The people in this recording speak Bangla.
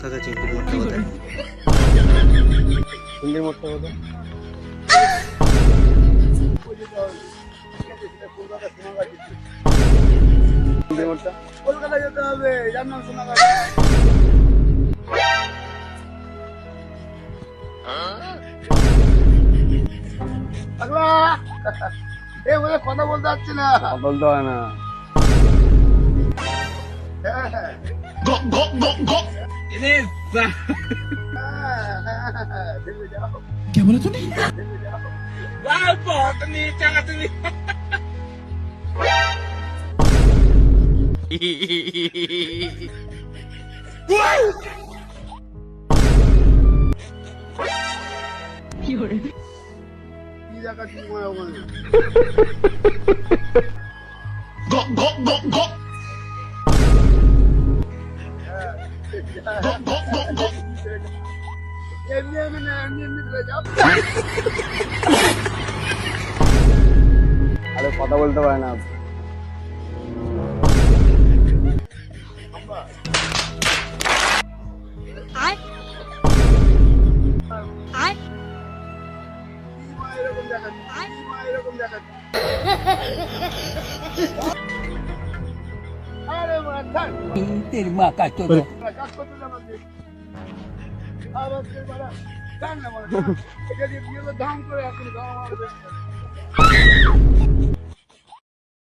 কাকা চিংড়ির মোড়টা কোথায়? চিংড়ির মোড়টা কোথায়? চিংড়ির মোড়টা কলকাতা যেতে হবে, যার নাম সোনাগাছি। কথা বলতে পারছি না, বলতে হয় না। क्या बोला तूने? আরে কথা বলতে পারে না। तेरी माँ का चोट ধাম করে